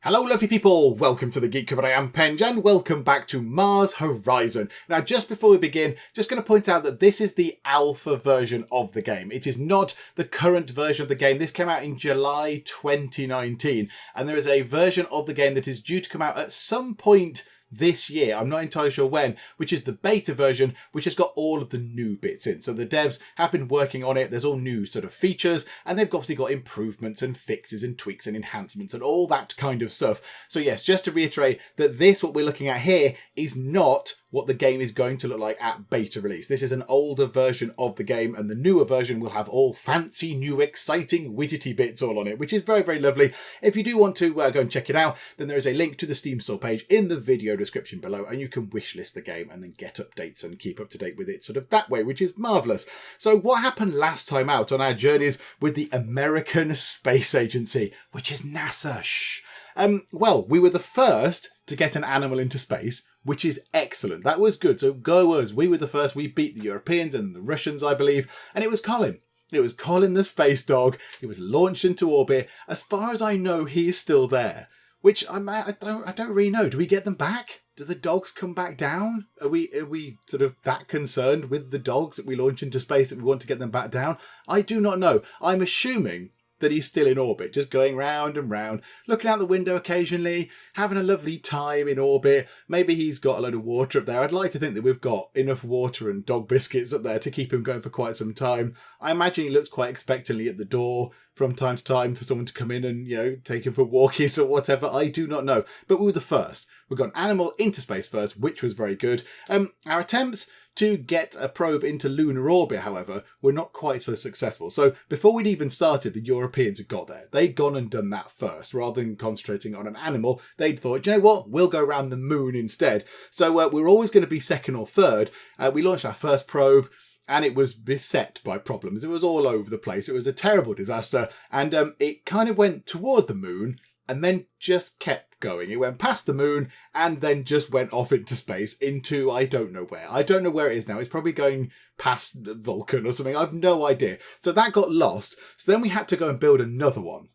Hello lovely people, welcome to the Geek, I am Penge and welcome back to Mars Horizon. Now just before we begin, just going to point out that this is the alpha version of the game. It is not the current version of the game. This came out in July 2019 and there is a version of the game that is due to come out at some point this year, I'm not entirely sure when, which is the beta version, which has got all of the new bits in. So the devs have been working on it, there's all new sort of features, and they've obviously got improvements and fixes and tweaks and enhancements and all that kind of stuff. So yes, just to reiterate that this, what we're looking at here, is not what the game is going to look like at beta release. This is an older version of the game, and the newer version will have all fancy, new, exciting, widgety bits all on it, which is very, very lovely. If you do want to go and check it out, then there is a link to the Steam store page in the video description below, and you can wishlist the game and then get updates and keep up to date with it sort of that way, which is marvellous. So what happened last time out on our journeys with the American Space Agency, which is NASA? Well, we were the first to get an animal into space, which is excellent. That was good. So go us. We were the first. We beat the Europeans and the Russians, I believe. And it was Colin. It was Colin the space dog. It was launched into orbit. As far as I know, he's still there, which I don't really know. Do we get them back? Do the dogs come back down? Are we sort of that concerned with the dogs that we launch into space that we want to get them back down? I do not know. I'm assuming that he's still in orbit, just going round and round, looking out the window occasionally, having a lovely time in orbit. Maybe he's got a load of water up there. I'd like to think that we've got enough water and dog biscuits up there to keep him going for quite some time. I imagine he looks quite expectantly at the door from time to time for someone to come in and, take him for walkies or whatever. I do not know. But we were the first. We got an animal into space first, which was very good. Our attempts to get a probe into lunar orbit, however, were not quite so successful. So before we'd even started, the Europeans had got there. They'd gone and done that first. Rather than concentrating on an animal, they'd thought, you know what, we'll go around the moon instead. So we're always going to be second or third. We launched our first probe, and it was beset by problems. It was all over the place. It was a terrible disaster. And it kind of went toward the moon and then just kept going. It went past the moon and then just went off into space into I don't know where. I don't know where it is now. It's probably going past the Vulcan or something. I've no idea. So that got lost. So then we had to go and build another one.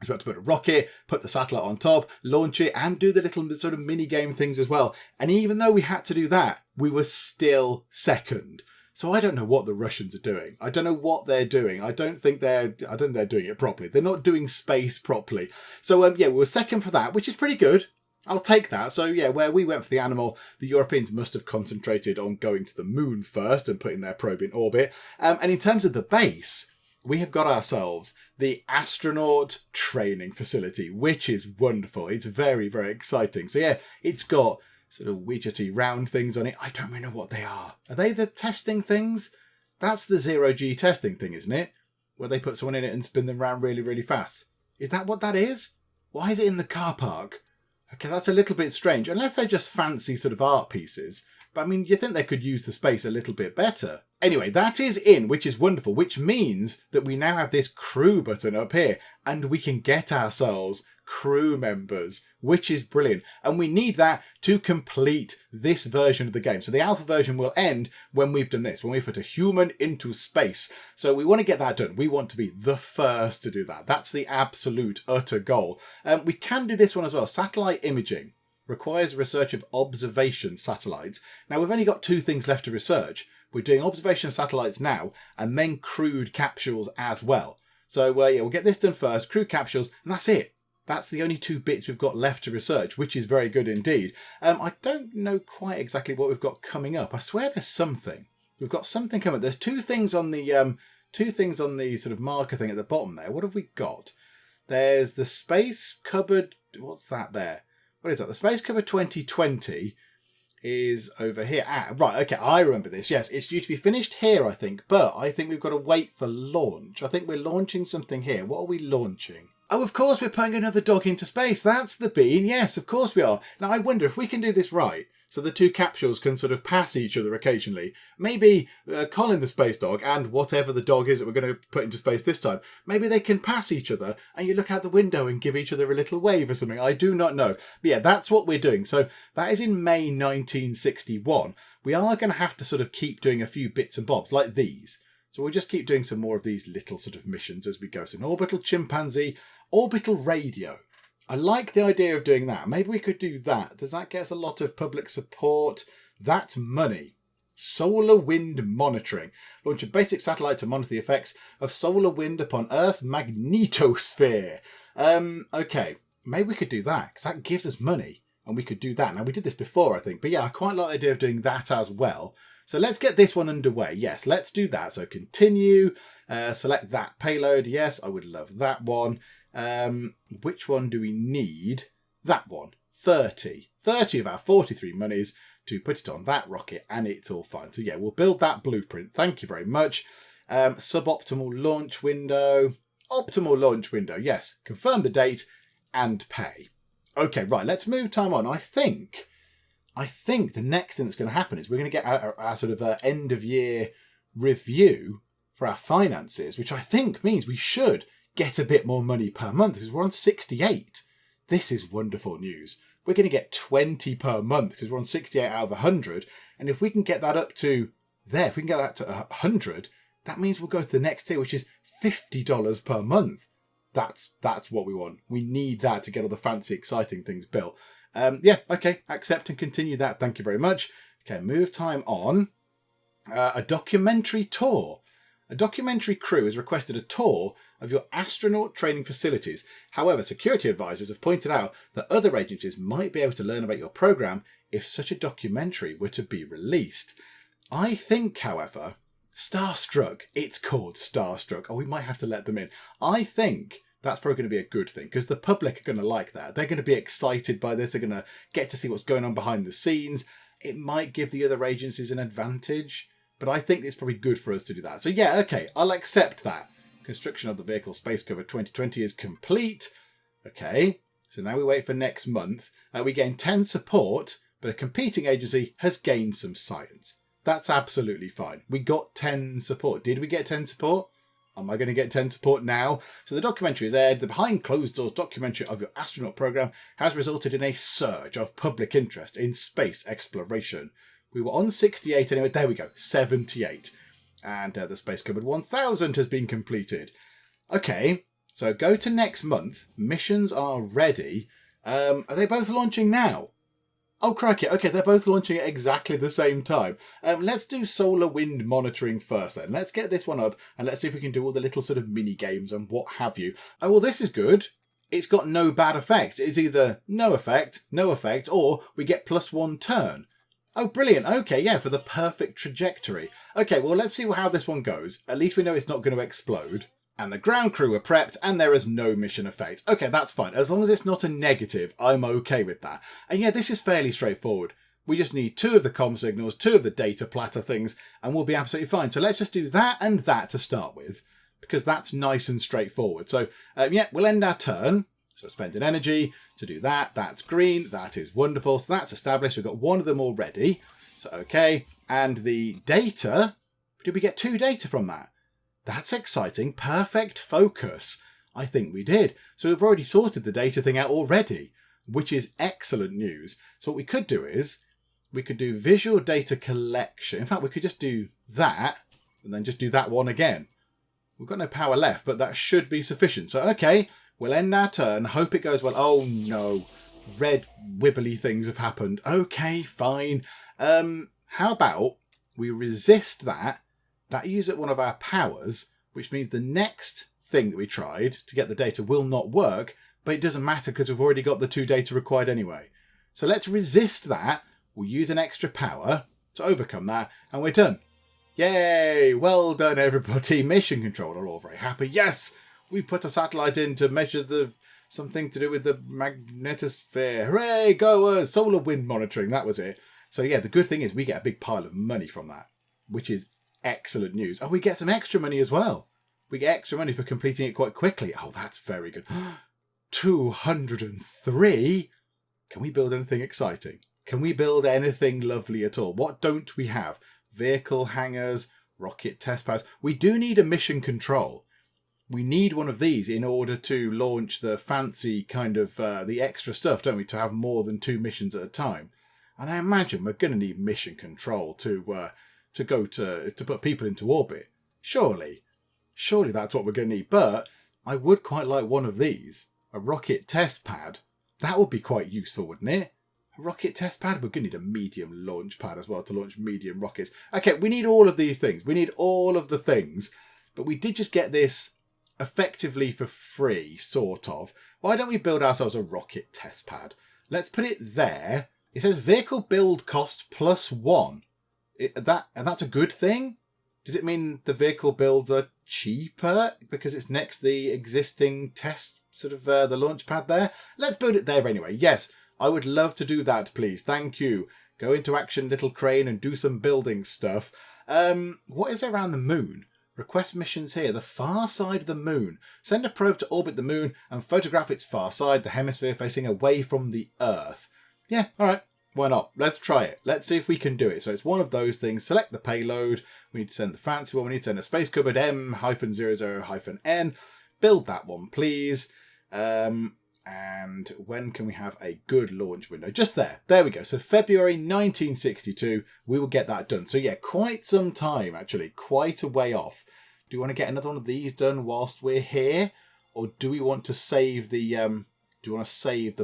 So we had to put a rocket, put the satellite on top, launch it, and do the little sort of mini game things as well. And even though we had to do that, we were still second. So I don't know what the Russians are doing. I don't know what they're doing. I don't think they're doing it properly. They're not doing space properly. So we were second for that, which is pretty good. I'll take that. So where we went for the animal, the Europeans must have concentrated on going to the moon first and putting their probe in orbit. And in terms of the base, we have got ourselves the astronaut training facility, which is wonderful. It's very, very exciting. So it's got sort of widgety round things on it. I don't really know what they are. Are they the testing things? That's the zero-G testing thing, isn't it? Where they put someone in it and spin them around really, really fast. Is that what that is? Why is it in the car park? Okay, that's a little bit strange. Unless they're just fancy sort of art pieces. But I mean, you think they could use the space a little bit better. Anyway, that is in, which is wonderful, which means that we now have this crew button up here and we can get ourselves crew members, which is brilliant. And we need that to complete this version of the game. So the alpha version will end when we've done this, when we've put a human into space. So we want to get that done. We want to be the first to do that. That's the absolute utter goal. We can do this one as well. Satellite imaging requires research of observation satellites. Now we've only got two things left to research. We're doing observation satellites now and then crewed capsules as well. So we'll get this done first, crewed capsules, and that's it. That's the only two bits we've got left to research, which is very good indeed. I don't know quite exactly what we've got coming up. I swear there's something. We've got something coming. There's two things on the sort of marker thing at the bottom there. What have we got? There's the space cupboard. What's that there? What is that? The space cupboard 2020 is over here. Right. Okay. I remember this. Yes, it's due to be finished here, I think. But I think we've got to wait for launch. I think we're launching something here. What are we launching? Oh, of course we're putting another dog into space. That's the bean. Yes, of course we are. Now, I wonder if we can do this right, so the two capsules can sort of pass each other occasionally. Maybe Colin the space dog and whatever the dog is that we're going to put into space this time, maybe they can pass each other and you look out the window and give each other a little wave or something. I do not know. But that's what we're doing. So that is in May 1961. We are going to have to sort of keep doing a few bits and bobs like these. So we'll just keep doing some more of these little sort of missions as we go. So an orbital chimpanzee, orbital radio. I like the idea of doing that. Maybe we could do that. Does that get us a lot of public support? That's money. Solar wind monitoring. Launch a basic satellite to monitor the effects of solar wind upon Earth's magnetosphere. Okay, maybe we could do that because that gives us money and we could do that. Now, we did this before, I think. But yeah, I quite like the idea of doing that as well. So let's get this one underway. Yes, let's do that. So continue. Select that payload. Yes, I would love that one. Which one do we need? That one. 30. 30 of our 43 monies to put it on that rocket, and it's all fine. So yeah, we'll build that blueprint. Thank you very much. Suboptimal launch window. Optimal launch window. Yes. Confirm the date and pay. Okay, right. Let's move time on. I think the next thing that's going to happen is we're going to get our sort of end of year review for our finances, which I think means we should get a bit more money per month because we're on 68. This is wonderful news. We're going to get 20 per month because we're on 68 out of 100. And if we can get that up to there, if we can get that to 100, that means we'll go to the next tier, which is $50 per month. That's what we want. We need that to get all the fancy, exciting things built. Yeah, okay, accept and continue that. Thank you very much. Okay, move time on. A documentary tour. A documentary crew has requested a tour of your astronaut training facilities. However, security advisors have pointed out that other agencies might be able to learn about your program if such a documentary were to be released. I think, however, Starstruck, it's called Starstruck. Oh, we might have to let them in. I think that's probably going to be a good thing because the public are going to like that. They're going to be excited by this. They're going to get to see what's going on behind the scenes. It might give the other agencies an advantage, but I think it's probably good for us to do that. So yeah, okay, I'll accept that. Construction of the vehicle Space Cover 2020 is complete. Okay, so now we wait for next month. We gain 10 support, but a competing agency has gained some science. That's absolutely fine. We got 10 support. Did we get 10 support? Am I going to get 10 support now? So the documentary is aired. The behind closed doors documentary of your astronaut program has resulted in a surge of public interest in space exploration. We were on 68 anyway. There we go, 78. And the Space Cupboard 1000 has been completed. Okay, so go to next month. Missions are ready. Are they both launching now? Oh, crikey. Okay, they're both launching at exactly the same time. Let's do solar wind monitoring first then. Let's get this one up and let's see if we can do all the little sort of mini games and what have you. Oh, well, this is good. It's got no bad effects. It's either no effect, or we get +1 turn. Oh, brilliant. Okay, yeah, for the perfect trajectory. Okay, well, let's see how this one goes. At least we know it's not going to explode. And the ground crew are prepped and there is no mission effect. Okay, that's fine. As long as it's not a negative, I'm okay with that. And yeah, this is fairly straightforward. We just need 2 of the comm signals, 2 of the data platter things, and we'll be absolutely fine. So let's just do that and that to start with, because that's nice and straightforward. So yeah, we'll end our turn. So spending energy to do that. That's green. That is wonderful. So that's established. We've got 1 of them already. So okay. And the data, did we get 2 data from that? That's exciting. Perfect focus. I think we did. So we've already sorted the data thing out already, which is excellent news. So what we could do is we could do visual data collection. In fact, we could just do that and then just do that one again. We've got no power left, but that should be sufficient. So, okay, we'll end our turn. Hope it goes well. Oh, no. Red wibbly things have happened. Okay, fine. How about we resist that? That uses one of our powers, which means the next thing that we tried to get the data will not work, but it doesn't matter because we've already got the 2 data required anyway. So let's resist that. We'll use an extra power to overcome that, and we're done. Yay! Well done, everybody. Mission control are all very happy. Yes! We've put a satellite in to measure something to do with the magnetosphere. Hooray! Go us! Solar wind monitoring. That was it. So yeah, the good thing is we get a big pile of money from that, which is excellent news. Oh, we get some extra money as well. We get extra money for completing it quite quickly. Oh, that's very good. 203? Can we build anything exciting? Can we build anything lovely at all? What don't we have? Vehicle hangars, rocket test pads. We do need a mission control. We need one of these in order to launch the fancy kind of the extra stuff, don't we? To have more than 2 missions at a time. And I imagine we're going to need mission control to put people into orbit. Surely that's what we're going to need. But I would quite like one of these, a rocket test pad That would be quite useful, wouldn't it? A rocket test pad? We're going to need a medium launch pad as well to launch medium rockets. Okay, we need all of these things. We need all of the things. But we did just get this effectively for free, sort of. Why don't we build ourselves a rocket test pad? Let's put it there. It says vehicle build cost +1. And that's a good thing? Does it mean the vehicle builds are cheaper because it's next to the existing test, sort of the launch pad there? Let's build it there anyway. Yes, I would love to do that, please. Thank you. Go into action, little crane, and do some building stuff. What is around the moon? Request missions here. The far side of the moon. Send a probe to orbit the moon and photograph its far side, the hemisphere facing away from the Earth. Yeah, all right. Why not? Let's try it. Let's see if we can do it. So it's one of those things. Select the payload. We need to send the fancy one. We need to send a space cupboard M-00-N. Build that one, please. And when can we have a good launch window? Just there. There we go. So February 1962, we will get that done. So yeah, quite some time, actually. Quite a way off. Do you want to get another one of these done whilst we're here? Or do we want to save the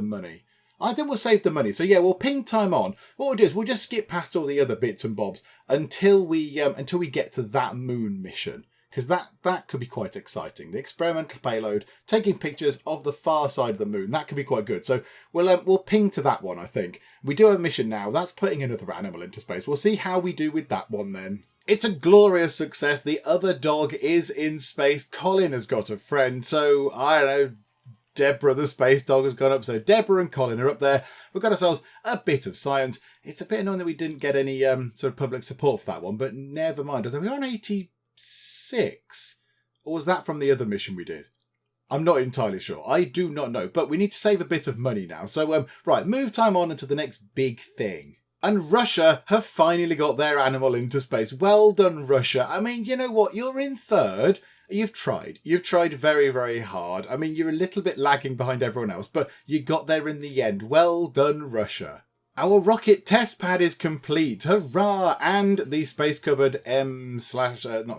money? I think we'll save the money. So yeah, we'll ping time on. What we'll do is we'll just skip past all the other bits and bobs until we get to that moon mission. Because that could be quite exciting. The experimental payload, taking pictures of the far side of the moon. That could be quite good. So we'll ping to that one, I think. We do have a mission now. That's putting another animal into space. We'll see how we do with that one then. It's a glorious success. The other dog is in space. Colin has got a friend. So, I don't know, Deborah the space dog has gone up. So Deborah and Colin are up there. We've got ourselves a bit of science. It's a bit annoying that we didn't get any sort of public support for that one. But never mind. Although we're on 86. Or was that from the other mission we did? I'm not entirely sure. I do not know. But we need to save a bit of money now. So, right, move time on into the next big thing. And Russia have finally got their animal into space. Well done, Russia. I mean, you know what? You're in third. You've tried. You've tried very, very hard. I mean, you're a little bit lagging behind everyone else, but you got there in the end. Well done, Russia. Our rocket test pad is complete. Hurrah! And the space cupboard M/-00/N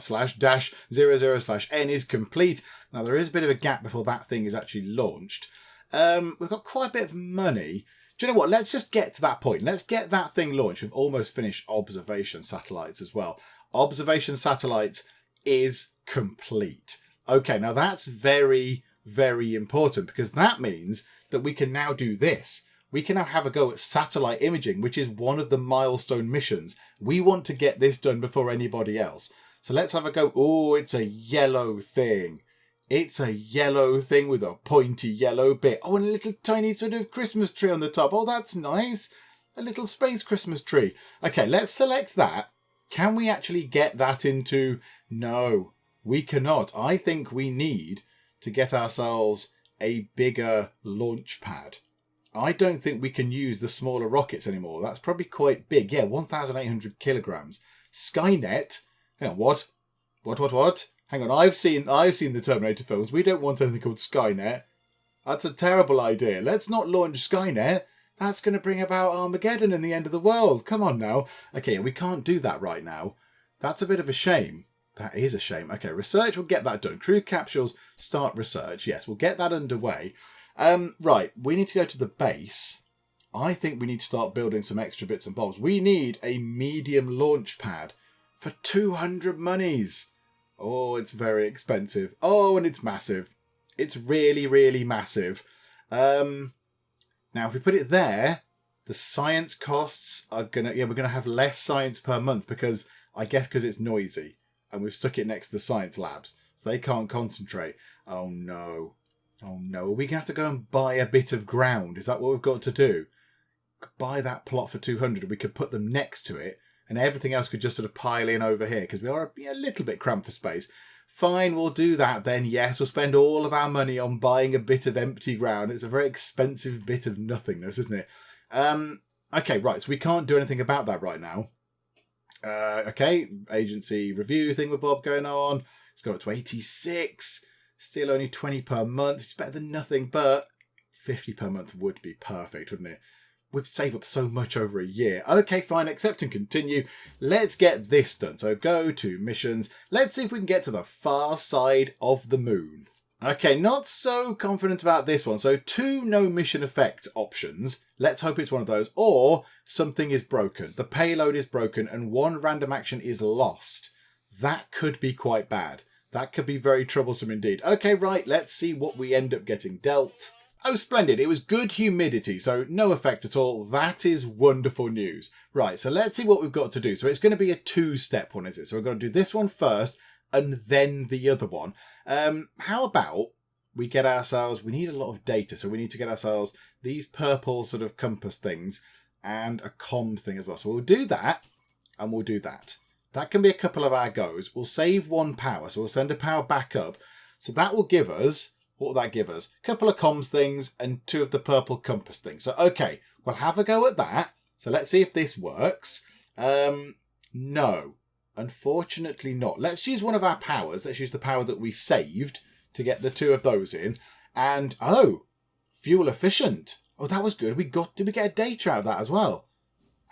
is complete. Now, there is a bit of a gap before that thing is actually launched. We've got quite a bit of money. Do you know what? Let's just get to that point. Let's get that thing launched. We've almost finished observation satellites as well. Observation satellites is complete. Okay, now that's very, very important because that means that we can now do this. We can now have a go at satellite imaging, which is one of the Milestone missions. We want to get this done before anybody else. So let's have a go. Oh, it's a yellow thing. It's a yellow thing with a pointy yellow bit. Oh, and a little tiny sort of Christmas tree on the top. Oh, that's nice. A little space Christmas tree. Okay, let's select that. Can we actually get that into... No, we cannot. I think we need to get ourselves a bigger launch pad. I don't think we can use the smaller rockets anymore. That's probably quite big. Yeah, 1,800 kilograms. Skynet. Hang on, what? What? Hang on, I've seen the Terminator films. We don't want anything called Skynet. That's a terrible idea. Let's not launch Skynet. That's going to bring about Armageddon and the end of the world. Come on now. Okay, we can't do that right now. That's a bit of a shame. That is a shame. Okay, research, we'll get that done. Crew capsules, start research. Yes, we'll get that underway. Right, we need to go to the base. I think we need to start building some extra bits and bobs. We need a medium launch pad for 200 monies. Oh, it's very expensive. Oh, and it's massive. It's really, really massive. Now, if we put it there, the science costs are we're going to have less science per month because it's noisy. And we've stuck it next to the science labs. So they can't concentrate. Oh, no. Oh, no. Are we going to have to go and buy a bit of ground? Is that what we've got to do? Buy that plot for 200. We could put them next to it. And everything else could just sort of pile in over here. Because we are a little bit cramped for space. Fine, we'll do that then. Yes, we'll spend all of our money on buying a bit of empty ground. It's a very expensive bit of nothingness, isn't it? Okay, right. So we can't do anything about that right now. Okay, agency review thing with Bob going on. It's gone up to 86. Still only 20 per month, which is better than nothing, but 50 per month would be perfect, wouldn't it? We'd save up so much over a year. Okay, fine, accept and continue. Let's get this done. So go to missions. Let's see if we can get to the far side of the moon. Okay, not so confident about this one. So 2 no mission effect options. Let's hope it's one of those. Or something is broken. The payload is broken and 1 random action is lost. That could be quite bad. That could be very troublesome indeed. Okay, right, let's see what we end up getting dealt. Oh, splendid. It was good humidity, so no effect at all. That is wonderful news. Right, so let's see what we've got to do. So it's going to be a 2-step one, is it? So we're going to do this one first and then the other one. How about we get ourselves, we need a lot of data, so we need to get ourselves these purple sort of compass things and a comms thing as well. So we'll do that and we'll do that. That can be a couple of our goes. We'll save 1 power, so we'll send a power back up. So that will give us, what will that give us? A couple of comms things and 2 of the purple compass things. So, okay, we'll have a go at that. So let's see if this works. No, unfortunately not. Let's use one of our powers. Let's use the power that we saved to get the 2 of those in. And, oh, fuel efficient. Oh, that was good. Did we get a data out of that as well?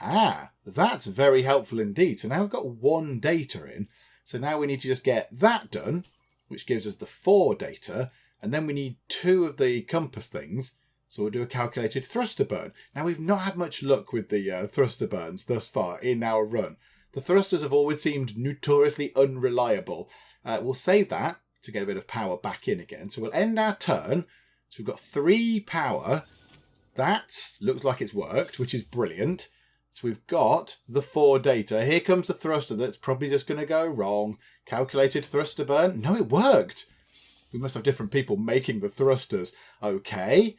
Ah, that's very helpful indeed. So now we've got 1 data in. So now we need to just get that done, which gives us the 4 data. And then we need 2 of the compass things. So we'll do a calculated thruster burn. Now we've not had much luck with the thruster burns thus far in our run. The thrusters have always seemed notoriously unreliable. We'll save that to get a bit of power back in again. So we'll end our turn. So we've got 3 power. That looks like it's worked, which is brilliant. So we've got the 4 data. Here comes the thruster that's probably just going to go wrong. Calculated thruster burn. No, it worked. We must have different people making the thrusters. Okay.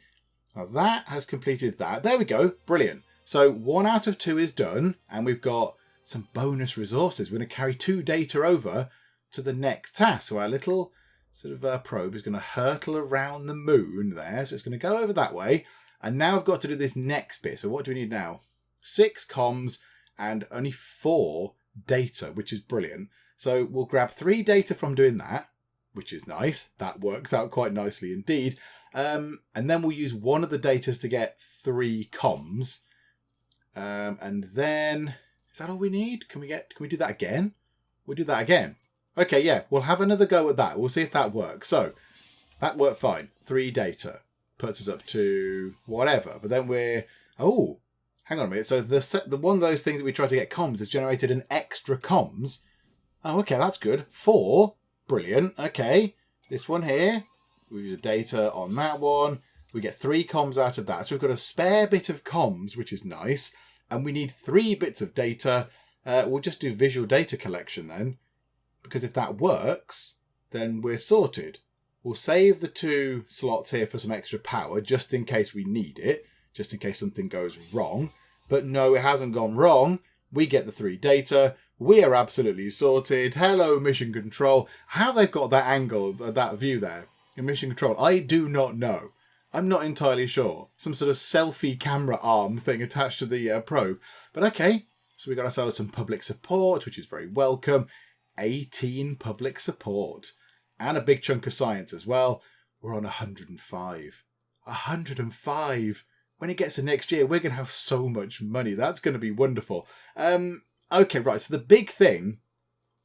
Now that has completed that. There we go. Brilliant. So 1 out of 2 is done. And we've got some bonus resources. We're going to carry 2 data over to the next task. So our little sort of probe is going to hurtle around the moon there. So it's going to go over that way. And now I've got to do this next bit. So what do we need now? 6 comms and only 4 data, which is brilliant. So we'll grab 3 data from doing that, which is nice. That works out quite nicely indeed. And then we'll use 1 of the data to get 3 comms. And then, is that all we need? Can we do that again? We'll do that again. Okay, yeah, we'll have another go at that. We'll see if that works. So that worked fine. 3 data puts us up to whatever. But then oh, hang on a minute. So the one of those things that we tried to get comms has generated an extra comms. Oh, okay, that's good. 4. Brilliant. Okay. This one here. We use the data on that one. We get 3 comms out of that. So we've got a spare bit of comms, which is nice. And we need 3 bits of data. We'll just do visual data collection then. Because if that works, then we're sorted. We'll save the 2 slots here for some extra power, just in case we need it. Just in case something goes wrong. But no, it hasn't gone wrong. We get the 3 data. We are absolutely sorted. Hello, Mission Control. How they've got that angle, that view there in Mission Control, I do not know. I'm not entirely sure. Some sort of selfie camera arm thing attached to the probe. But okay, so we got ourselves some public support, which is very welcome. 18 public support. And a big chunk of science as well. We're on 105. 105. When it gets to next year, we're going to have so much money. That's going to be wonderful. Okay, right. So the big thing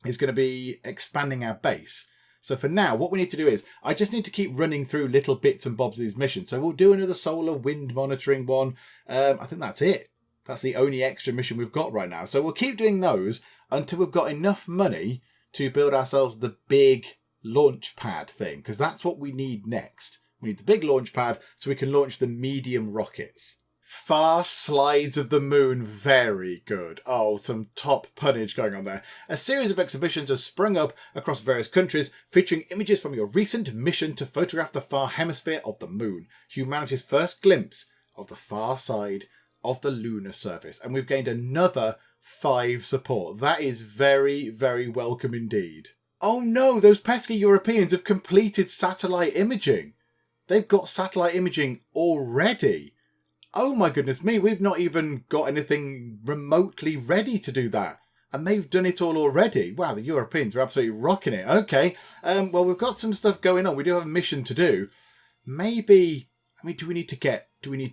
is going to be expanding our base. So for now, what we need to do is, I just need to keep running through little bits and bobs of these missions. So we'll do another solar wind monitoring one. I think that's it. That's the only extra mission we've got right now. So we'll keep doing those until we've got enough money to build ourselves the big launch pad thing. Because that's what we need next. We need the big launch pad so we can launch the medium rockets. Fast slides of the moon. Very good. Oh, some top punnage going on there. A series of exhibitions has sprung up across various countries featuring images from your recent mission to photograph the far hemisphere of the moon. Humanity's first glimpse of the far side of the lunar surface. And we've gained another 5 support. That is very, very welcome indeed. Oh no, those pesky Europeans have completed satellite imaging. They've got satellite imaging already. Oh my goodness me, we've not even got anything remotely ready to do that. And they've done it all already. Wow, the Europeans are absolutely rocking it. Okay, well, we've got some stuff going on. We do have a mission to do. Maybe, I mean, do we need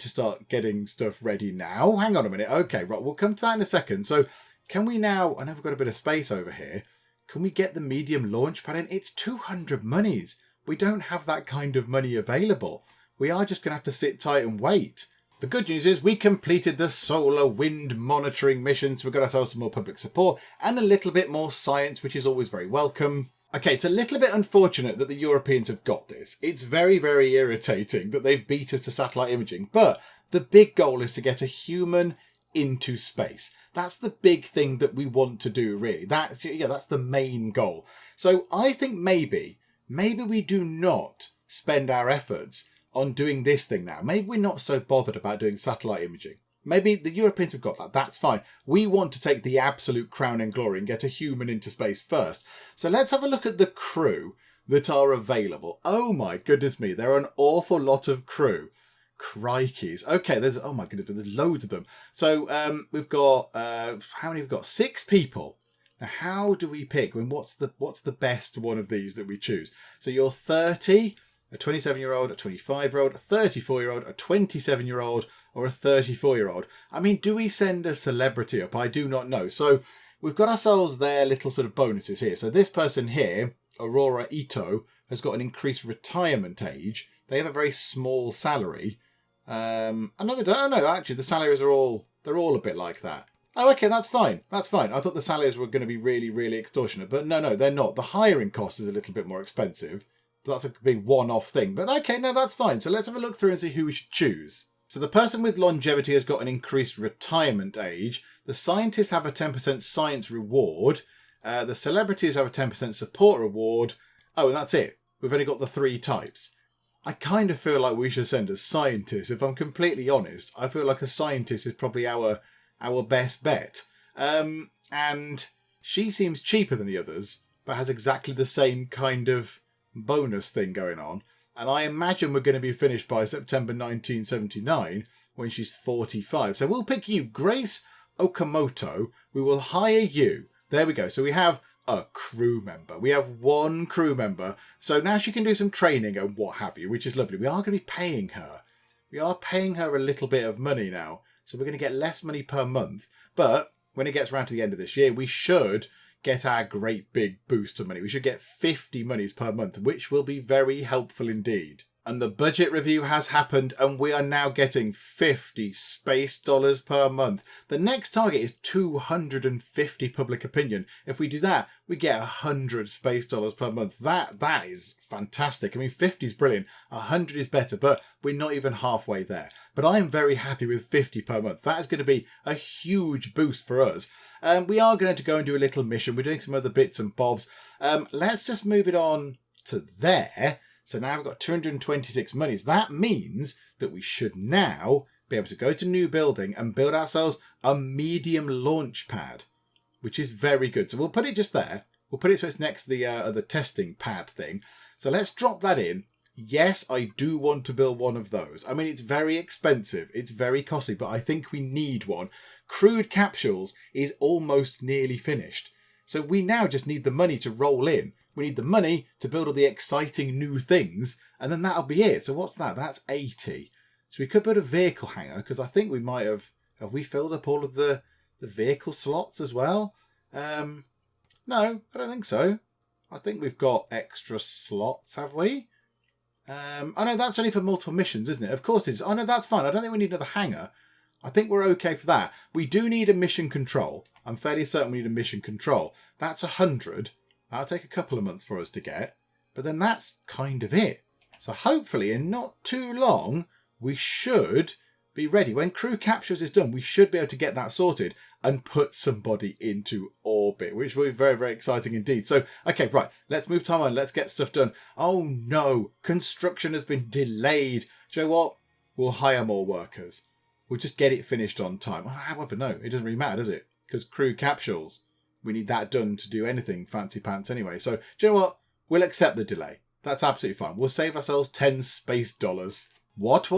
to start getting stuff ready now? Hang on a minute. Okay, right, we'll come to that in a second. So can we now, I know we've got a bit of space over here. Can we get the medium launch pad in? It's 200 monies. we don't have that kind of money available. We are just going to have to sit tight and wait. The good news is we completed the solar wind monitoring mission, so we got ourselves some more public support and a little bit more science, which is always very welcome. Okay, it's a little bit unfortunate that the Europeans have got this. It's very, very irritating that they've beat us to satellite imaging, but the big goal is to get a human into space. That's the big thing that we want to do, really. That's the main goal. So I think maybe we do not spend our efforts on doing this thing now. Maybe we're not so bothered about doing satellite imaging. Maybe the Europeans have got that. That's fine. We want to take the absolute crown and glory and get a human into space first. So let's have a look at the crew that are available. Oh my goodness me, there are an awful lot of crew. Crikeys. Okay, oh my goodness, there's loads of them. So we've got, how many have we got? 6 people. Now, how do we pick? I mean, what's the best one of these that we choose? So you're 30, a 27-year-old, a 25-year-old, a 34-year-old, a 27-year-old, or a 34-year-old. I mean, do we send a celebrity up? I do not know. So we've got ourselves their little sort of bonuses here. So this person here, Aurora Ito, has got an increased retirement age. They have a very small salary. Another, oh no, actually the salaries are they're all a bit like that. Oh, okay, that's fine. That's fine. I thought the salaries were going to be really, really extortionate, but no, they're not. The hiring cost is a little bit more expensive. That's a big one-off thing. But okay, no, that's fine. So let's have a look through and see who we should choose. So the person with longevity has got an increased retirement age. The scientists have a 10% science reward. The celebrities have a 10% support reward. Oh, and that's it. We've only got the 3 types. I kind of feel like we should send a scientist. If I'm completely honest, I feel like a scientist is probably our best bet. And she seems cheaper than the others, but has exactly the same kind of bonus thing going on. And I imagine we're going to be finished by September 1979 when she's 45. So we'll pick you, Grace Okamoto. We will hire you. There we go. So we have a crew member. We have 1 crew member. So now she can do some training and what have you, which is lovely. We are going to be paying her. We are paying her a little bit of money now. So we're going to get less money per month. But when it gets around to the end of this year, we should get our great big boost of money. We should get 50 monies per month, which will be very helpful indeed. And the budget review has happened, and we are now getting 50 space dollars per month. The next target is 250 public opinion. If we do that, we get 100 space dollars per month. That is fantastic. I mean, 50 is brilliant. 100 is better, but we're not even halfway there. But I am very happy with 50 per month. That is going to be a huge boost for us. We are going to go and do a little mission. We're doing some other bits and bobs. Let's just move it on to there. So now we've got 226 monies. That means that we should now be able to go to new building and build ourselves a medium launch pad, which is very good. So we'll put it just there. We'll put it so it's next to the testing pad thing. So let's drop that in. Yes, I do want to build one of those. I mean, it's very expensive. It's very costly, but I think we need one. Crewed capsules is almost nearly finished. So we now just need the money to roll in. We need the money to build all the exciting new things, and then that'll be it. So what's that? That's 80. So we could put a vehicle hangar, because I think we might have we filled up all of the vehicle slots as well? No, I don't think so. I think we've got extra slots, have we? I know that's only for multiple missions, isn't it? Of course it is. Oh no, that's fine. I don't think we need another hangar. I think we're okay for that. We do need a mission control. I'm fairly certain we need a mission control. That's 100. That'll take a couple of months for us to get. But then that's kind of it. So hopefully in not too long, we should be ready. When crew captures is done, we should be able to get that sorted and put somebody into orbit, which will be very, very exciting indeed. So, okay, right, let's move time on. Let's get stuff done. Oh no, construction has been delayed. Do you know what? We'll hire more workers. We'll just get it finished on time. However, no, it doesn't really matter, does it? Because crew capsules, we need that done to do anything fancy pants anyway. So, do you know what? We'll accept the delay. That's absolutely fine. We'll save ourselves 10 space dollars. What?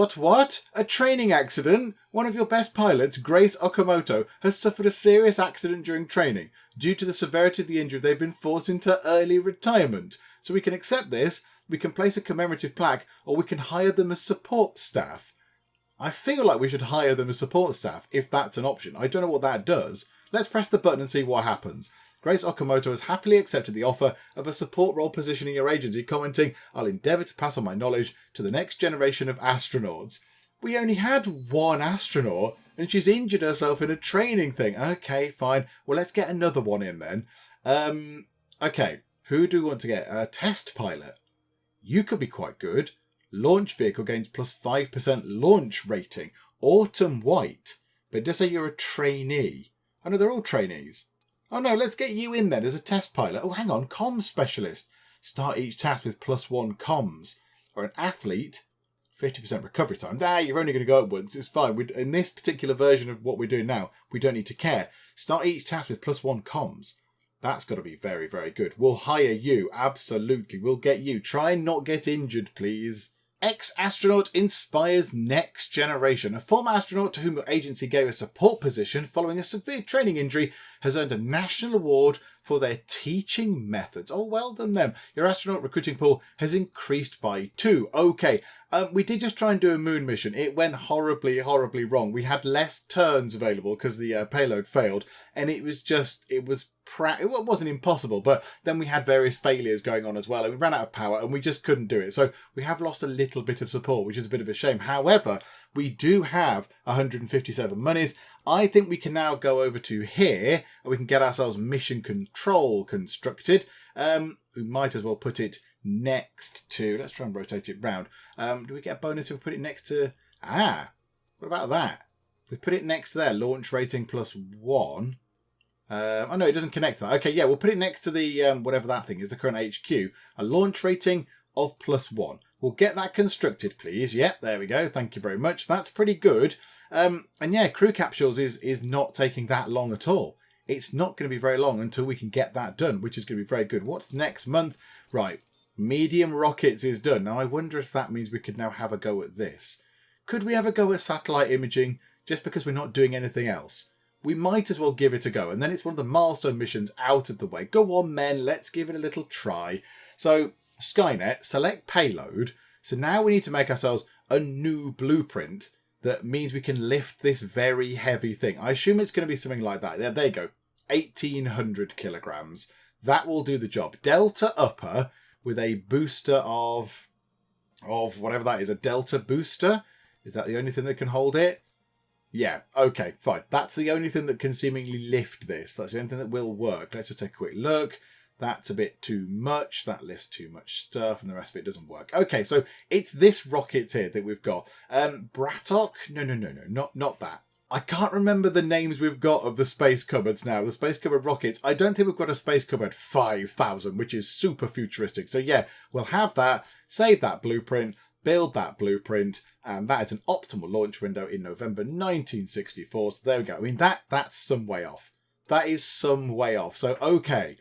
A training accident? One of your best pilots, Grace Okamoto, has suffered a serious accident during training. Due to the severity of the injury, they've been forced into early retirement. So we can accept this, we can place a commemorative plaque, or we can hire them as support staff. I feel like we should hire them as support staff, if that's an option. I don't know what that does. Let's press the button and see what happens. Grace Okamoto has happily accepted the offer of a support role position in your agency, commenting, I'll endeavour to pass on my knowledge to the next generation of astronauts. We only had one astronaut and she's injured herself in a training thing. Okay, fine. Well, let's get another one in then. Okay, who do we want to get? A test pilot. You could be quite good. Launch vehicle gains plus 5% launch rating. Autumn White. But it does say you're a trainee. Oh no, they're all trainees. Oh no, let's get you in then as a test pilot. Oh, hang on, comms specialist. Start each task with +1 comms. Or an athlete. 50% recovery time. You're only going to go up once. It's fine. In this particular version of what we're doing now, we don't need to care. Start each task with +1 comms. That's got to be very, very good. We'll hire you. Absolutely. We'll get you. Try and not get injured, please. Ex-astronaut inspires next generation. A former astronaut to whom your agency gave a support position following a severe training injury has earned a national award for their teaching methods. Oh, well done them. Your astronaut recruiting pool has increased by 2. Okay, we did just try and do a moon mission. It went horribly, horribly wrong. We had less turns available because the payload failed, and it wasn't impossible, but then we had various failures going on as well, and we ran out of power, and we just couldn't do it. So we have lost a little bit of support, which is a bit of a shame. However, we do have 157 monies. I think we can now go over to here, and we can get ourselves mission control constructed. We might as well put it next to... Let's try and rotate it round. Do we get a bonus if we put it next to... what about that? If we put it next there, launch rating +1... oh no, it doesn't connect to that. Okay, yeah, we'll put it next to the, whatever that thing is, the current HQ. A launch rating of +1. We'll get that constructed, please. Yep, there we go. Thank you very much. That's pretty good. And yeah, crew capsules is not taking that long at all. It's not going to be very long until we can get that done, which is going to be very good. What's next month? Right, medium rockets is done. Now, I wonder if that means we could now have a go at this. Could we have a go at satellite imaging just because we're not doing anything else? We might as well give it a go. And then it's one of the milestone missions out of the way. Go on, men. Let's give it a little try. So, Skynet, select payload. So now we need to make ourselves a new blueprint that means we can lift this very heavy thing. I assume it's going to be something like that. There you go. 1,800 kilograms. That will do the job. Delta upper with a booster of whatever that is. A delta booster? Is that the only thing that can hold it? Yeah, okay, fine. That's the only thing that can seemingly lift this. That's the only thing that will work. Let's just take a quick look. That's a bit too much. That lifts too much stuff, and the rest of it doesn't work. Okay, so it's this rocket here that we've got. Brattok? No, not that. I can't remember the names we've got of the space cupboards now. The space cupboard rockets. I don't think we've got a space cupboard 5,000, which is super futuristic. So yeah, we'll have that. Save that blueprint. Build that blueprint, and that is an optimal launch window in November 1964. So there we go. I mean, that's some way off. That is some way off. So, okay.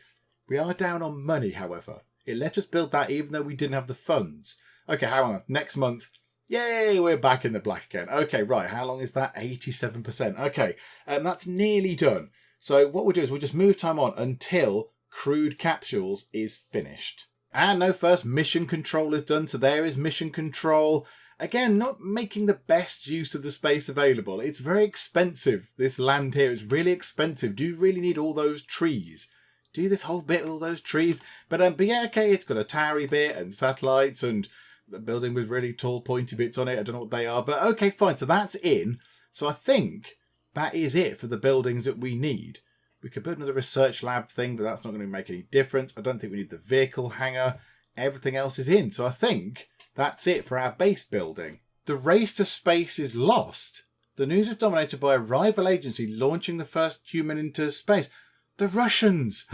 We are down on money, however. It let us build that even though we didn't have the funds. Okay, hang on. Next month. Yay, we're back in the black again. Okay, right. How long is that? 87%. Okay, that's nearly done. So what we'll do is we'll just move time on until crewed capsules is finished. And no, first mission control is done. So there is mission control. Again, not making the best use of the space available. It's very expensive. This land here is really expensive. Do you really need all those trees? Do this whole bit with all those trees? But yeah, okay, it's got a towery bit and satellites and a building with really tall pointy bits on it. I don't know what they are, but okay, fine. So that's in. So I think that is it for the buildings that we need. We could build another research lab thing, but that's not going to make any difference. I don't think we need the vehicle hangar. Everything else is in. So I think that's it for our base building. The race to space is lost. The news is dominated by a rival agency launching the first human into space. The Russians!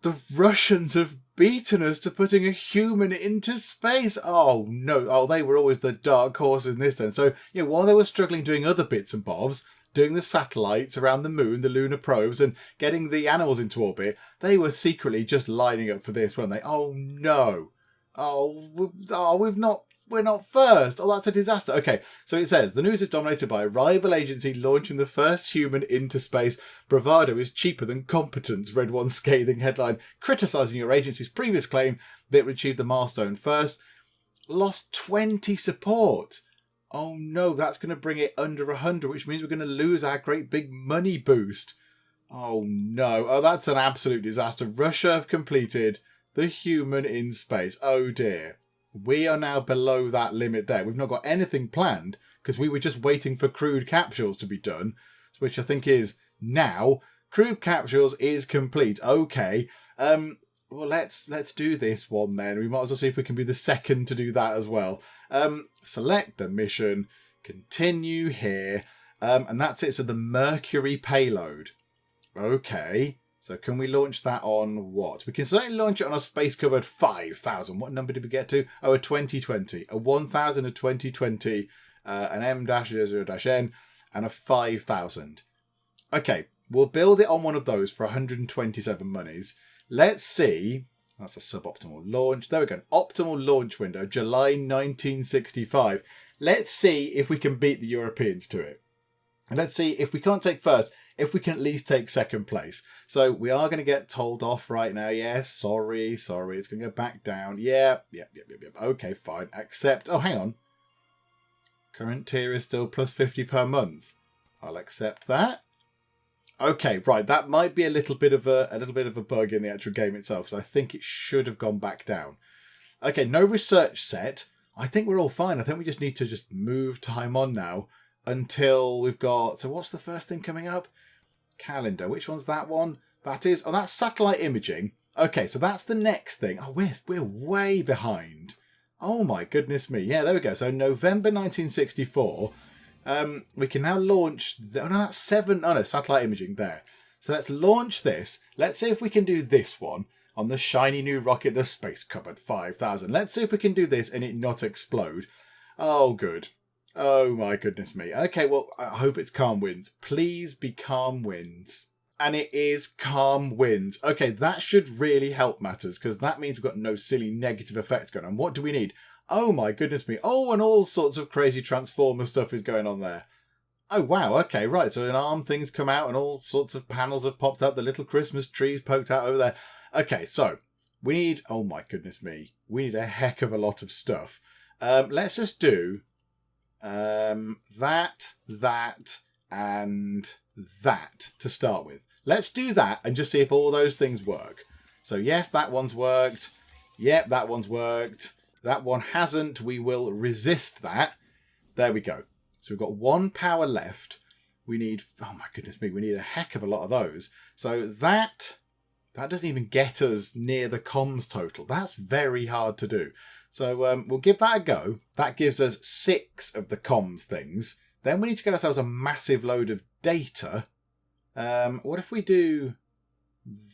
The Russians have beaten us to putting a human into space! Oh, no. Oh, they were always the dark horse in this then. So, yeah, while they were struggling doing other bits and bobs, doing the satellites around the moon, the lunar probes, and getting the animals into orbit, they were secretly just lining up for this, weren't they? Oh, no. We're not first. Oh, that's a disaster. Okay, so it says, the news is dominated by a rival agency launching the first human into space. Bravado is cheaper than competence, read one scathing headline, criticising your agency's previous claim that it achieved the milestone first. Lost 20 support. Oh no, that's going to bring it under 100, which means we're going to lose our great big money boost. Oh no. Oh, that's an absolute disaster. Russia have completed the human in space. Oh dear. We are now below that limit there. We've not got anything planned because we were just waiting for crewed capsules to be done, which I think is now. Crewed capsules is complete. Okay. Well, let's do this one then. We might as well see if we can be the second to do that as well. Select the mission. Continue here. And that's it. So the Mercury payload. Okay, so can we launch that on what? We can certainly launch it on a Space Cupboard 5000. What number did we get to? Oh, a 2020. A 1000, a 2020, an M-0-N, and a 5000. Okay, we'll build it on one of those for 127 monies. Let's see. That's a suboptimal launch. There we go. An optimal launch window, July 1965. Let's see if we can beat the Europeans to it. And let's see if we can't take first, if we can at least take second place. So we are going to get told off right now. Yes, sorry. It's going to go back down. Yep. Okay, fine. Accept. Oh, hang on. Current tier is still plus 50 per month. I'll accept that. Okay, right. That might be a little bit of a bug in the actual game itself. So I think it should have gone back down. Okay, no research set. I think we're all fine. I think we just need to just move time on now until we've got... So what's the first thing coming up? Calendar. Which one's that one? That's satellite imaging. Okay, so that's the next thing. Oh, we're way behind. Oh my goodness me. Yeah, there we go. So November 1964, we can now launch... that's 7... Oh no, satellite imaging there. So let's launch this. Let's see if we can do this one on the shiny new rocket, the Space Cupboard 5000. Let's see if we can do this and it not explode. Oh, good. Oh my goodness me. Okay, well, I hope it's calm winds. Please be calm winds. And it is calm winds. Okay, that should really help matters because that means we've got no silly negative effects going on. What do we need? Oh my goodness me. Oh, and all sorts of crazy Transformer stuff is going on there. Oh, wow. Okay, right. So an arm things come out and all sorts of panels have popped up. The little Christmas trees poked out over there. Okay, so we need... Oh my goodness me. We need a heck of a lot of stuff. Let's just do... that, and that to start with. Let's do that and just see if all those things work. So yes, that one's worked. Yep, that one's worked. That one hasn't. We will resist that. There we go. So we've got one power left. We need, oh my goodness me, we need a heck of a lot of those. So that doesn't even get us near the comms total. That's very hard to do. So we'll give that a go. That gives us 6 of the comms things. Then we need to get ourselves a massive load of data. What if we do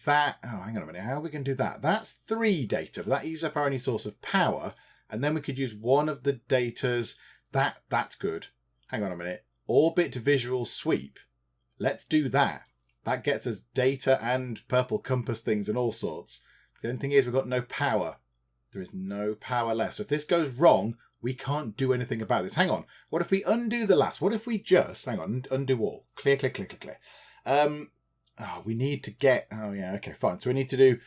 that? Oh, hang on a minute. How are we going to do that? That's 3 data. That uses up our only source of power. And then we could use one of the datas. That's good. Hang on a minute. Orbit visual sweep. Let's do that. That gets us data and purple compass things and all sorts. The only thing is we've got no power. There is no power left. So if this goes wrong, we can't do anything about this. Hang on. What if we undo the last? What if we just... Hang on. Undo all. Clear. We need to get... Oh, yeah. Okay, fine. So we need to do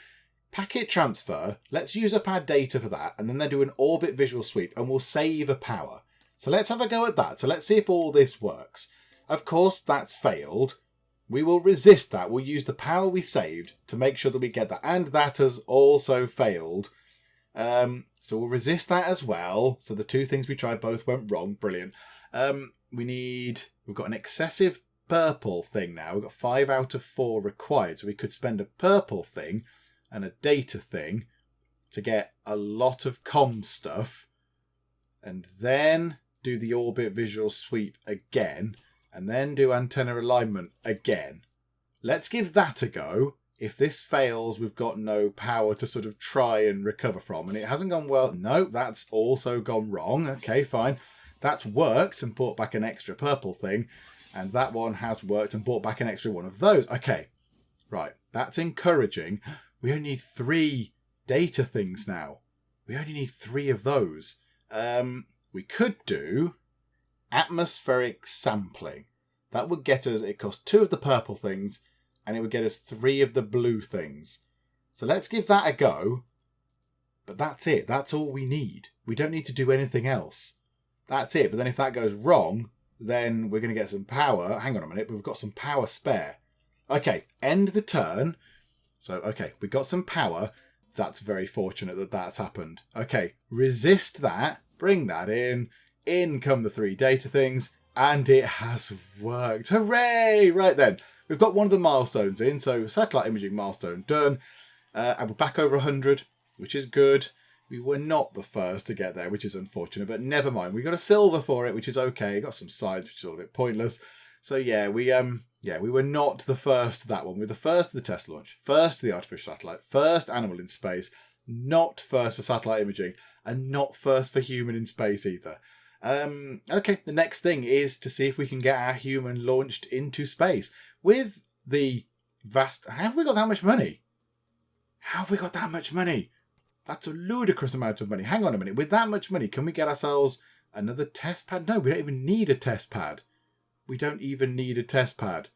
packet transfer. Let's use up our data for that. And then do an orbit visual sweep. And we'll save a power. So let's have a go at that. So let's see if all this works. Of course, that's failed. We will resist that. We'll use the power we saved to make sure that we get that. And that has also failed. So we'll resist that as well. So the 2 things we tried both went wrong. Brilliant. We've got an excessive purple thing now. We've got 5 out of 4 required. So we could spend a purple thing and a data thing to get a lot of comm stuff. And then do the orbit visual sweep again. And then do antenna alignment again. Let's give that a go. If this fails, we've got no power to sort of try and recover from. And it hasn't gone well. No, that's also gone wrong. Okay, fine. That's worked and brought back an extra purple thing. And that one has worked and brought back an extra one of those. Okay, right. That's encouraging. We only need 3 data things now. We only need 3 of those. We could do atmospheric sampling. That would get us... It costs 2 of the purple things. And it would get us 3 of the blue things. So let's give that a go. But that's it. That's all we need. We don't need to do anything else. That's it. But then if that goes wrong, then we're going to get some power. Hang on a minute. We've got some power spare. Okay, end the turn. So, okay, we got some power. That's very fortunate that that's happened. Okay, resist that. Bring that in. In come the 3 data things. And it has worked. Hooray! Right then, we've got one of the milestones in. So, satellite imaging milestone done. And we're back over 100, which is good. We were not the first to get there, which is unfortunate. But never mind. We got a silver for it, which is okay. Got some sides, which is a little bit pointless. So, yeah, we were not the first to that one. We were the first to the test launch, first to the artificial satellite, first animal in space, not first for satellite imaging, and not first for human in space either. Okay, the next thing is to see if we can get our human launched into space with the vast... How have we got that much money? How have we got that much money? That's a ludicrous amount of money. Hang on a minute. With that much money, can we get ourselves another test pad? No, we don't even need a test pad. We don't even need a test pad.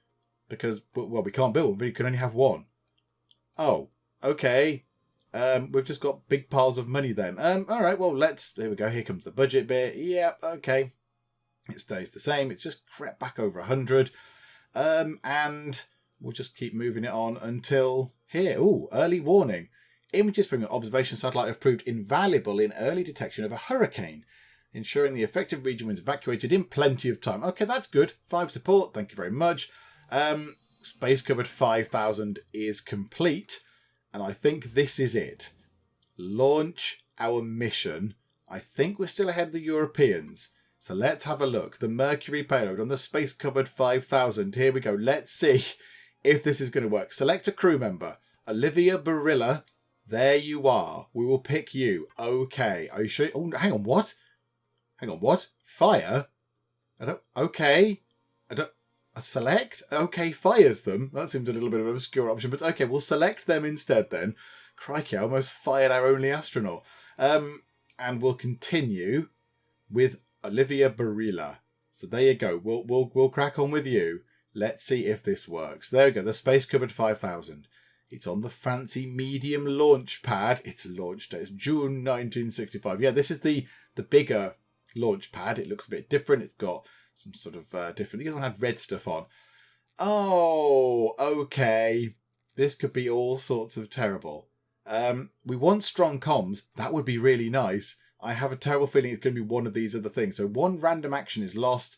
Because, well, we can't build one. We can only have one. Oh, okay. We've just got big piles of money then. All right, well, here we go. Here comes the budget bit. Yeah, okay. It stays the same. It's just crept back over 100. And we'll just keep moving it on until here. Ooh, early warning. Images from your observation satellite have proved invaluable in early detection of a hurricane, ensuring the affected region was evacuated in plenty of time. Okay, that's good. 5 support. Thank you very much. Space Cupboard 5000 is complete, and I think this is it. Launch our mission. I think we're still ahead of the Europeans. So let's have a look. The Mercury payload on the Space Cupboard 5000. Here we go. Let's see if this is going to work. Select a crew member. Olivia Barilla. There you are. We will pick you. Okay. Are you sure? Oh, hang on. What? Hang on. What? Fire? Okay. Select? Okay, fires them. That seems a little bit of an obscure option, but okay, we'll select them instead then. Crikey, I almost fired our only astronaut. And we'll continue with Olivia Barilla. So there you go. We'll crack on with you. Let's see if this works. There we go. The Space Cupboard 5000. It's on the fancy medium launch pad. It's launched. It's June 1965. Yeah, this is the bigger launch pad. It looks a bit different. It's got some sort of different... This one had red stuff on. Oh, okay. This could be all sorts of terrible. We want strong comms. That would be really nice. I have a terrible feeling it's going to be one of these other things. So one random action is lost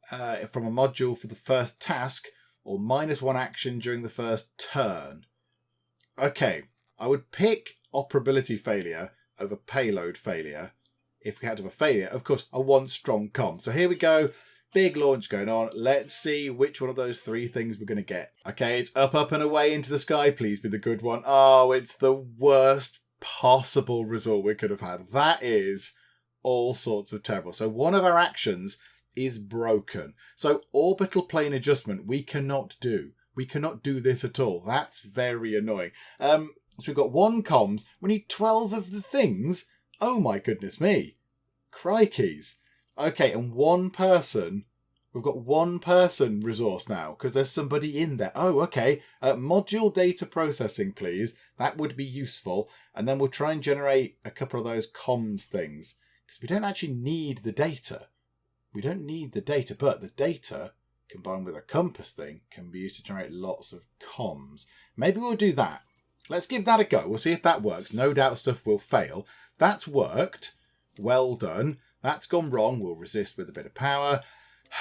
from a module for the first task, or -1 action during the first turn. Okay, I would pick operability failure over payload failure. If we had to have a failure, of course, I want strong comms. So here we go. Big launch going on. Let's see which one of those 3 things we're going to get. Okay, it's up and away into the sky. Please be the good one. Oh, it's the worst possible result we could have had. That is all sorts of terrible. So one of our actions is broken. So orbital plane adjustment we cannot do. We cannot do this at all. That's very annoying. So we've got 1 comms. We need 12 of the things. Oh my goodness me. Crikeys. Okay, and 1 person. We've got 1 person resource now because there's somebody in there. Oh, okay. Module data processing, please. That would be useful. And then we'll try and generate a couple of those comms things because we don't actually need the data. We don't need the data, but the data combined with a compass thing can be used to generate lots of comms. Maybe we'll do that. Let's give that a go. We'll see if that works. No doubt stuff will fail. That's worked. Well done. That's gone wrong. We'll resist with a bit of power.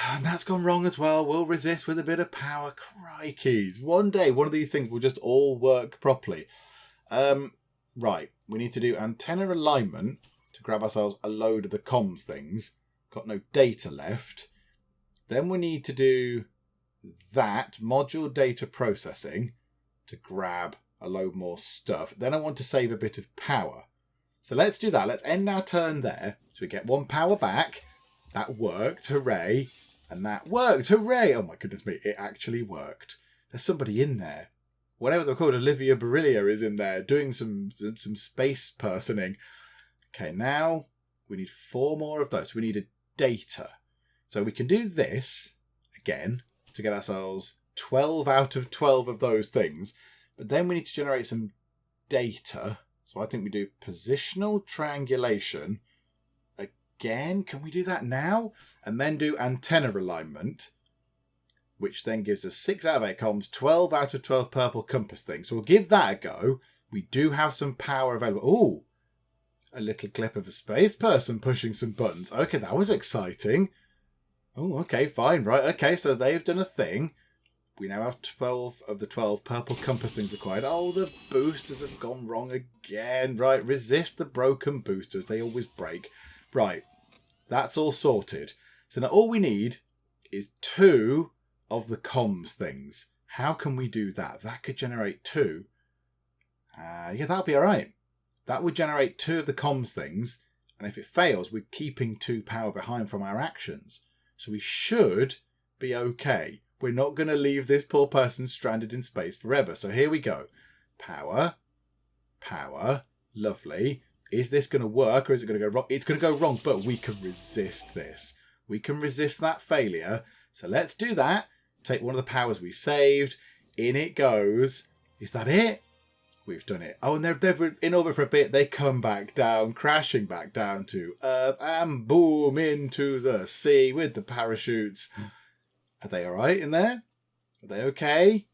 And that's gone wrong as well. We'll resist with a bit of power. Crikeys. One day, one of these things will just all work properly. Right. We need to do antenna alignment to grab ourselves a load of the comms things. Got no data left. Then we need to do that. Module data processing to grab a load more stuff. Then I want to save a bit of power. So let's do that. Let's end our turn there. So we get 1 power back. That worked. Hooray. And that worked. Hooray. Oh my goodness me. It actually worked. There's somebody in there. Whatever they're called, Olivia Barilla is in there doing some space personing. Okay, now we need 4 more of those. We need a data. So we can do this again to get ourselves 12 out of 12 of those things. But then we need to generate some data. So I think we do positional triangulation. Again, can we do that now? And then do antenna alignment. which then gives us 6 out of 8 comms, 12 out of 12 purple compass things. So we'll give that a go. We do have some power available. Ooh, a little clip of a space person pushing some buttons. Okay, that was exciting. Oh, okay, fine. Right, okay, so they've done a thing. We now have 12 of the 12 purple compass things required. Oh, the boosters have gone wrong again. Right, resist the broken boosters. They always break. Right, that's all sorted. So now all we need is 2 of the comms things. How can we do that? That could generate 2. Yeah, that'll be all right. That would generate 2 of the comms things. And if it fails, we're keeping 2 power behind from our actions. So we should be okay. We're not going to leave this poor person stranded in space forever. So here we go. Power. Power. Lovely. Is this going to work or is it going to go wrong? It's going to go wrong, but we can resist this. We can resist that failure. So let's do that. Take one of the powers we saved. In it goes. Is that it? We've done it. Oh, and they're in orbit for a bit. They come back down, crashing back down to Earth and boom into the sea with the parachutes. Are they all right in there? Are they okay?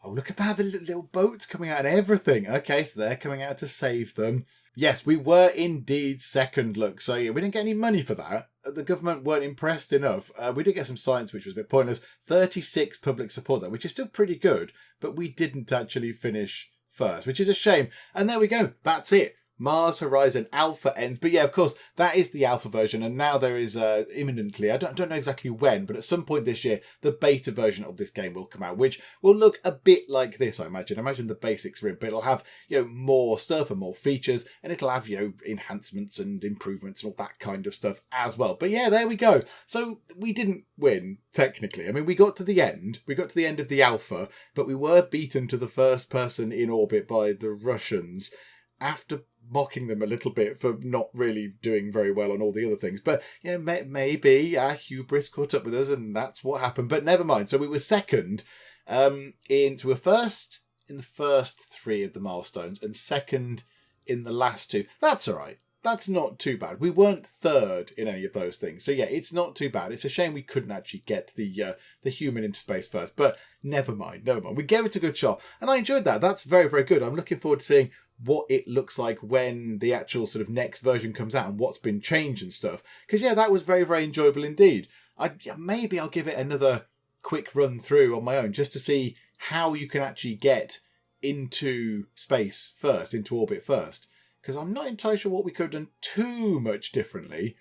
Oh, look at that. The little boats coming out and everything. Okay, so they're coming out to save them. Yes, we were indeed second look. So yeah, we didn't get any money for that. The government weren't impressed enough. We did get some science, which was a bit pointless. 36 public support though, which is still pretty good. But we didn't actually finish first, which is a shame. And there we go. That's it. Mars Horizon Alpha ends. But yeah, of course, that is the alpha version. And now there is imminently, I don't know exactly when, but at some point this year, the beta version of this game will come out, which will look a bit like this, I imagine. I imagine the basics are in, but it'll have, more stuff and more features, and it'll have, enhancements and improvements and all that kind of stuff as well. But yeah, there we go. So we didn't win, technically. I mean, we got to the end. We got to the end of the alpha, but we were beaten to the first person in orbit by the Russians after mocking them a little bit for not really doing very well on all the other things. But yeah, maybe our hubris caught up with us and that's what happened. But never mind. So we were second so we were first in the first 3 of the milestones and second in the last 2. That's all right. That's not too bad. We weren't third in any of those things. So yeah, it's not too bad. It's a shame we couldn't actually get the human into space first. But never mind. We gave it a good shot. And I enjoyed that. That's very, very good. I'm looking forward to seeing what it looks like when the actual sort of next version comes out and what's been changed and stuff. Because yeah, that was very, very enjoyable indeed. Maybe I'll give it another quick run through on my own just to see how you can actually get into space first, into orbit first. Because I'm not entirely sure what we could have done too much differently.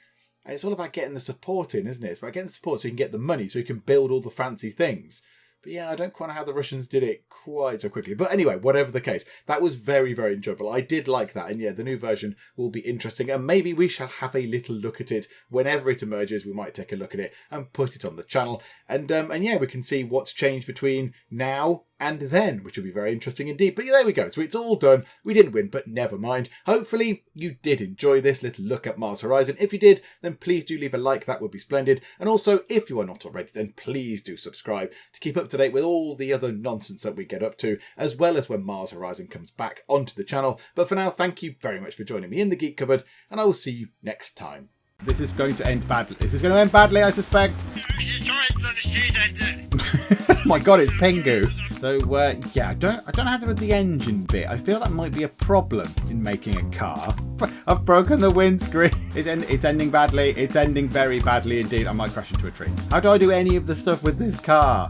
It's all about getting the support in, isn't it? It's about getting the support so you can get the money, so you can build all the fancy things. But yeah, I don't quite know how the Russians did it quite so quickly. But anyway, whatever the case, that was very, very enjoyable. I did like that. And yeah, the new version will be interesting. And maybe we shall have a little look at it whenever it emerges. We might take a look at it and put it on the channel. And yeah, we can see what's changed between now and then, which will be very interesting indeed. But yeah, there we go. So it's all done. We didn't win, but never mind. Hopefully you did enjoy this little look at Mars Horizon. If you did, then please do leave a like. That would be splendid. And also, if you are not already, then please do subscribe to keep up to date with all the other nonsense that we get up to, as well as when Mars Horizon comes back onto the channel. But for now, thank you very much for joining me in the Geek Cupboard, and I will see you next time. This is going to end badly. This is going to end badly, I suspect. My God, it's Pengu. So yeah, I don't know how to do the engine bit. I feel that might be a problem in making a car. I've broken the windscreen. It's ending badly. It's ending very badly indeed. I might crash into a tree. How do I do any of the stuff with this car?